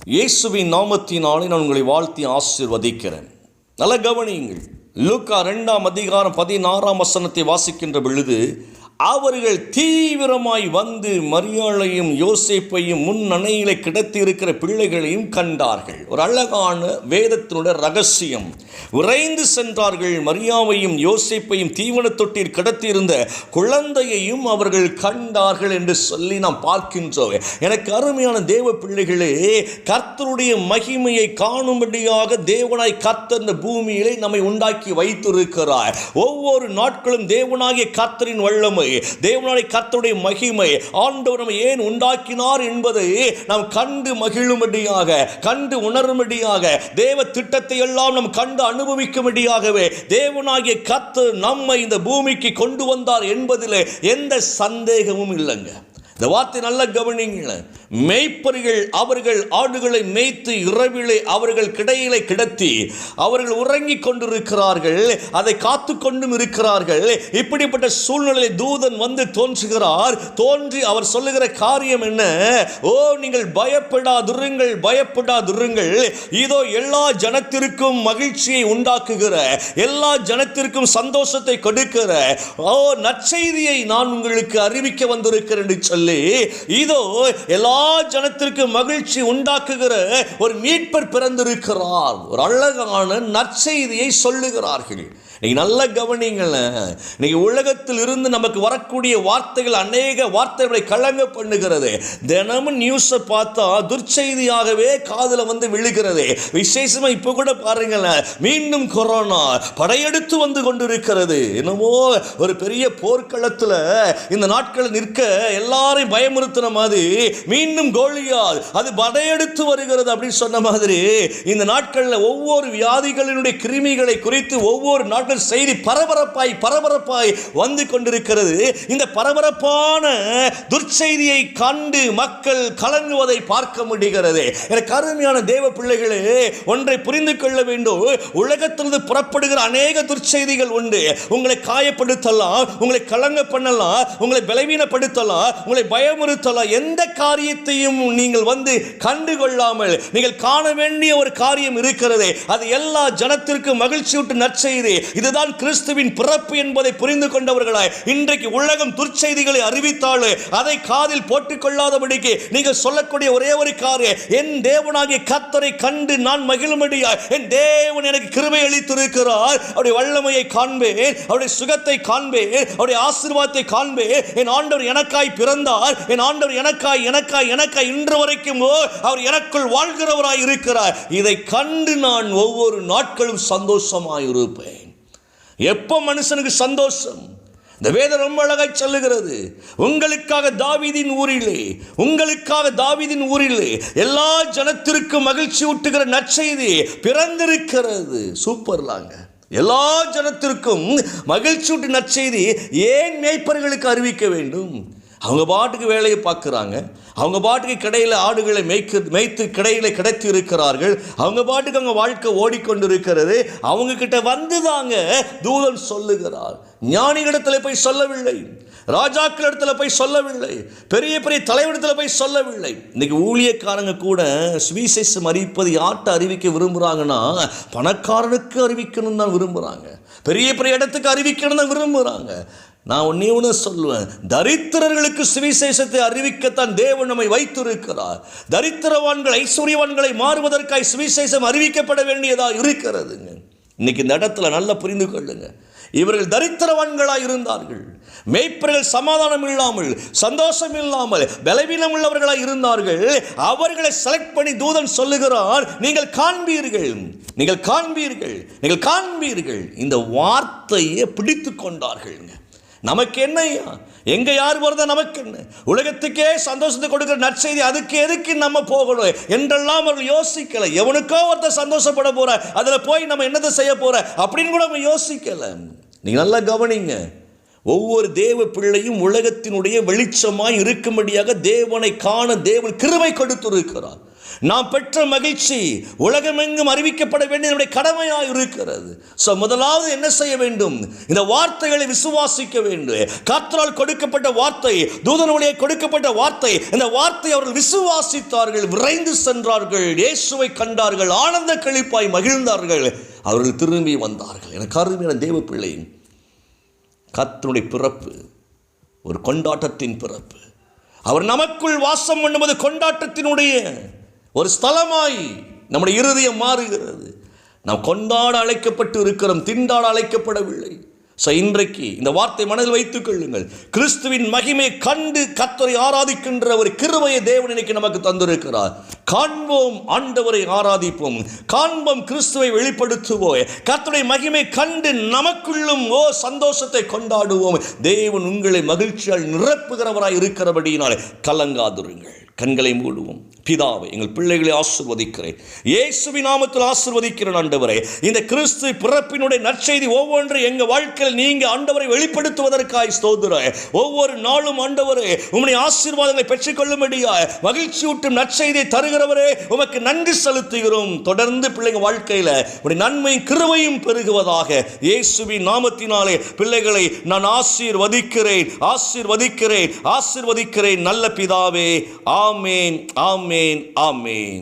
இயேசுவின் நாமத்தினாலே நான் உங்களை வாழ்த்தி ஆசீர்வதிக்கிறேன். நல்ல கவனியுங்கள். லூக்கா 2:16 வாசிக்கின்ற பொழுது, அவர்கள் தீவிரமாய் வந்து மரியாளையும் யோசேப்பையும் முன் அணையிலே கிடத்தி இருக்கிற பிள்ளைகளையும் கண்டார்கள். ஒரு அழகான வேதத்தினுடைய ரகசியம். விரைந்து சென்றார்கள். மரியாவையும் யோசேப்பையும் தீவன தொட்டில் கிடத்தியிருந்த குழந்தையையும் அவர்கள் கண்டார்கள் என்று சொல்லி நாம் பார்க்கின்றோம். எனக்கு அருமையான தேவ பிள்ளைகளே, கர்த்தருடைய மகிமையை காணும்படியாக தேவனாய் கர்த்தர் இந்த பூமியிலே நம்மை உண்டாக்கி வைத்திருக்கிறார். ஒவ்வொரு நாட்களும் தேவனாகிய கர்த்தரின் வல்லமை, தேவனுடைய கர்த்தருடைய மகிமை, ஆண்டவர் நம்மை ஏன் உண்டாக்கினார் என்பதை நாம் கண்டு மகிழும்படியாக, கண்டு உணரும்படியாக, தேவ திட்டத்தை எல்லாம் நாம் கண்டு அனுபவிக்கும்படியாகவே தேவனாகிய கர்த்தர் நம்மை இந்த பூமிக்கு கொண்டு வந்தார் என்பதில் எந்த சந்தேகமும் இல்லைங்க. இந்த வார்த்தை நல்ல கவனிங்க. மேய்ப்பர்கள் அவர்கள் ஆடுகளை மேய்த்து இரவிலே அவர்கள் கிடையிலே கிடத்தி அவர்கள் உறங்கிக் கொண்டிருக்கிறார்கள். அதை காத்து கொண்டும் இருக்கிறார்கள். இப்படிப்பட்ட சூழ்நிலையில் தூதன் வந்து தோன்றுகிறார். தோன்றி அவர் சொல்லுகிற காரியம் என்ன? ஓ, நீங்கள் பயப்படாதிருங்கள், பயப்படாதிருங்கள். இதோ எல்லா ஜனத்திற்கும் மகிழ்ச்சியை உண்டாக்குகிற, எல்லா ஜனத்திற்கும் சந்தோஷத்தை கொடுக்கிற நற்செய்தியை நான் உங்களுக்கு அறிவிக்க வந்திருக்கிறேன் என்று சொல்லி, இதோ எல்லா ஜனத்திற்கும் மகிழ்ச்சி உண்டாக்குகிற ஒரு மீட்பர் பிறந்திருக்கிறார். ஒரு அழகான நற்செய்தியை சொல்லுகிறார்கள். நீங்க நல்ல கவனிங்கள. நீங்க உலகத்தில் இருந்து நமக்கு வரக்கூடிய வார்த்தைகள், அநேக வார்த்தைகளை கலங்க பண்ணுகிறது. தினமும் நியூஸை பார்த்தா துர்ச்செய்தியாகவே காதுல வந்து விழுகிறது. விசேஷமா இப்ப கூட பாருங்களேன், மீண்டும் கொரோனா படையெடுத்து வந்து கொண்டிருக்கிறது. என்னமோ ஒரு பெரிய போர்க்களத்துல இந்த நாட்கள் நிற்க எல்லாரையும் பயமுறுத்தின மாதிரி மீண்டும் கோலியாத் அது படையெடுத்து வருகிறது அப்படின்னு சொன்ன மாதிரி இந்த நாட்களில் ஒவ்வொரு வியாதிகளினுடைய கிருமிகளை குறித்து ஒவ்வொரு நாட்கள் செய்தி பரபரப்பாய் வந்து கொண்டிருக்கிறது. இந்த பரபரப்பான துர்ச்செய்தியை கண்டு மக்கள் கலங்குவதை பார்க்க முடிகிறது. எனக்கு அருமையான தேவ பிள்ளைகளே, ஒன்றை புரிந்து கொள்ள வேண்டும். உலகத்திலிருந்து புறப்படுகிற அநேக துர்ச்செய்திகள் உண்டு. உங்களை காயப்படுத்தலாம், உங்களை கலங்க பண்ணலாம், உங்களை பலவீனப்படுத்தலாம், உங்களை பயமுறுத்தலாம். எந்த காரியத்தையும் நீங்கள் வந்து கண்டுகொள்ளாமல் நீங்கள் காண வேண்டிய ஒரு காரியம் இருக்கிறது. அது எல்லா ஜனத்திற்கும் மகிழ்ச்சியூட்டு நற்செய்தி. இதுதான் கிறிஸ்துவின் பிறப்பு என்பதை புரிந்து கொண்டவர்களாய் இன்றைக்கு உலகம் துர்ச்செய்திகளை அறிவித்தாலும் அதை காதில் போட்டுக் கொள்ளாதபடிக்கு நீங்கள் சொல்லக்கூடிய ஒரே ஒரு காரியம், என் தேவனாகிய கர்த்தரை கண்டு நான் மகிழும்படியாய் என் தேவன் எனக்கு கிருபை அளித்திருக்கிறார். அவருடைய வல்லமையை காண்பேன், அவருடைய சுகத்தை காண்பேன், அவருடைய ஆசீர்வாதத்தை காண்பேன். என் ஆண்டவர் எனக்காய் பிறந்தார், என் ஆண்டவர் எனக்காய் இன்று வரைக்கும் அவர் எனக்குள் வாழ்கிறவராய் இருக்கிறார். இதை கண்டு நான் ஒவ்வொரு நாட்களும் சந்தோஷமாய் இருப்பேன். எப்போ மனுஷனுக்கு சந்தோஷம்? இந்த வேதம் ரொம்ப அழகாய் சொல்லுகிறது. உங்களுக்காக தாவீதின் ஊரிலே எல்லா ஜனத்திற்கும் மகிழ்ச்சி ஊட்டுகிற நற்செய்தி பிறந்திருக்கிறது. சூப்பர்லாங்க. எல்லா ஜனத்திற்கும் மகிழ்ச்சி ஊட்டு நற்செய்தி ஏன் மேய்ப்பர்களுக்கு அறிவிக்க வேண்டும்? அவங்க பாட்டுக்கு வேலையை பார்க்குறாங்க, அவங்க பாட்டுக்கு கடையில் ஆடுகளை மேய்த்து கடையில் கிடைத்து இருக்கிறார்கள், அவங்க பாட்டுக்கு அவங்க வாழ்க்கை ஓடிக்கொண்டிருக்கிறது. அவங்க கிட்ட வந்துதாங்க தூதன் சொல்லுகிறார். ஞானிகளிடத்தில் போய் சொல்லவில்லை, ராஜாக்கள் இடத்துல போய் சொல்லவில்லை, பெரிய பெரிய தலைவரிடத்தில் போய் சொல்லவில்லை. இன்னைக்கு ஊழியக்காரங்க கூட சுவிசேஷம் அறிவிப்பது யார்கிட்ட அறிவிக்க விரும்புகிறாங்கன்னா, பணக்காரனுக்கு அறிவிக்கணும் தான் விரும்புகிறாங்க, பெரிய பெரிய இடத்துக்கு அறிவிக்கணும் தான் விரும்புகிறாங்க. நான் ஒன்று சொல்லுவேன், தரித்திரர்களுக்கு சுவிசேஷத்தை அறிவிக்கத்தான் தேவன் நம்மை வைத்திருக்கிறார். தரித்திரவான்கள் ஐஸ்வர்யவான்களை மாறுவதற்காக சுவிசேஷம் அறிவிக்கப்பட வேண்டியதாக இருக்கிறதுங்க. இன்னைக்கு இந்த இடத்துல நல்லா புரிந்து கொள்ளுங்க. இவர்கள் தரித்திரவான்களாக இருந்தார்கள். மேய்ப்பர்கள் சமாதானம் இல்லாமல், சந்தோஷம் இல்லாமல், பலவீனம் உள்ளவர்களாக இருந்தார்கள். அவர்களை செலக்ட் பண்ணி தூதன் சொல்லுகிறார், நீங்கள் காண்பீர்கள். இந்த வார்த்தையை பிடித்து கொண்டார்கள். நமக்கு என்னையா, எங்க யார் வருதா நமக்கு என்ன? உலகத்துக்கே சந்தோஷத்தை கொடுக்கிற நற்செய்தி, அதுக்கு எதுக்கு நம்ம போகணும் என்றெல்லாம் அவர்கள் யோசிக்கல. எவனுக்கோ ஒருத்தர் சந்தோஷப்பட போற, அதுல போய் நம்ம என்னதை செய்ய போற அப்படின்னு கூட நம்ம யோசிக்கல. நீங்க நல்லா கவனிங்க. ஒவ்வொரு தேவ பிள்ளையும் உலகத்தினுடைய வெளிச்சமாய் இருக்கும்படியாக தேவனை காண தேவன் கிருபை கொடுத்திருக்கிறார். நாம் பெற்ற மகிழ்ச்சி உலகமெங்கும் அறிவிக்கப்பட வேண்டிய கடமையாக இருக்கிறது. முதலாவது என்ன செய்ய வேண்டும்? இந்த வார்த்தைகளை விசுவாசிக்க வேண்டும். கர்த்தரால் கொடுக்கப்பட்ட வார்த்தை, தூதன் வழியாக கொடுக்கப்பட்ட வார்த்தை, இந்த வார்த்தை அவர்கள் விசுவாசித்தார்கள், விரைந்து சென்றார்கள், இயேசுவை கண்டார்கள், ஆனந்த களிப்பாய் மகிழ்ந்தார்கள், அவர்கள் திரும்பி வந்தார்கள். எனக்கு அருமையான தேவ பிள்ளை, கர்த்தருடைய பிறப்பு ஒரு கொண்டாட்டத்தின் பிறப்பு. அவர் நமக்குள் வாசம் பண்ணுவது கொண்டாட்டத்தினுடைய ஒரு ஸ்தலமாய் நம்முடைய இருதயம் மாறுகிறது. நாம் கொண்டாட அழைக்கப்பட்டு இருக்கிறோம், திண்டாட அழைக்கப்படவில்லை. இன்றைக்கு இந்த வார்த்தை மனதில் வைத்துக் கொள்ளுங்கள். கிறிஸ்துவின் மகிமை கண்டு கர்த்தரை ஆராதிக்கின்ற ஒரு கிருபையை தேவன் இன்னைக்கு நமக்கு தந்திருக்கிறார். காண்போம், ஆண்டவரை ஆராதிப்போம், காண்போம், கிறிஸ்துவை வெளிப்படுத்துவோம், கர்த்தருடைய மகிமை கண்டு நமக்குள்ளும் சந்தோஷத்தை கொண்டாடுவோம். தேவன் உங்களை மகிழ்ச்சியால் நிரப்புகிறவராய் இருக்கிறபடியினால் கலங்காதிருங்கள். கண்களை மூடுவோம். பிதாவே, எங்கள் பிள்ளைகளை ஆசீர்வதிக்கிறேன், இயேசுவின் நாமத்தில் ஆசீர்வதிக்கிறேன். ஆண்டவரே, இந்த கிறிஸ்து பிறப்பினுடைய நற்செய்தி ஒவ்வொன்றும் எங்கள் வாழ்க்கையில் நீங்க ஆண்டவரை வெளிப்படுத்துவதற்காய் ஸ்தோத்திரம். ஒவ்வொரு நாளும் ஆண்டவரே உம்முடைய ஆசீர்வாதங்களை பெற்றுக்கொள்ளும்படியாய் மகிழ்ச்சியூட்டும் நற்செய்தியை தருகிறவரே உமக்கு நன்றி செலுத்துகிறோம். தொடர்ந்து பிள்ளைங்க வாழ்க்கையில் உடைய நன்மையும் கிருபையும் பெருகுவதாக இயேசுவின் நாமத்தினாலே பிள்ளைகளை நான் ஆசீர்வதிக்கிறேன், ஆசீர்வதிக்கிறேன், ஆசீர்வதிக்கிறேன். நல்ல பிதாவே, ஆமேன், ஆமேன், ஆமேன்.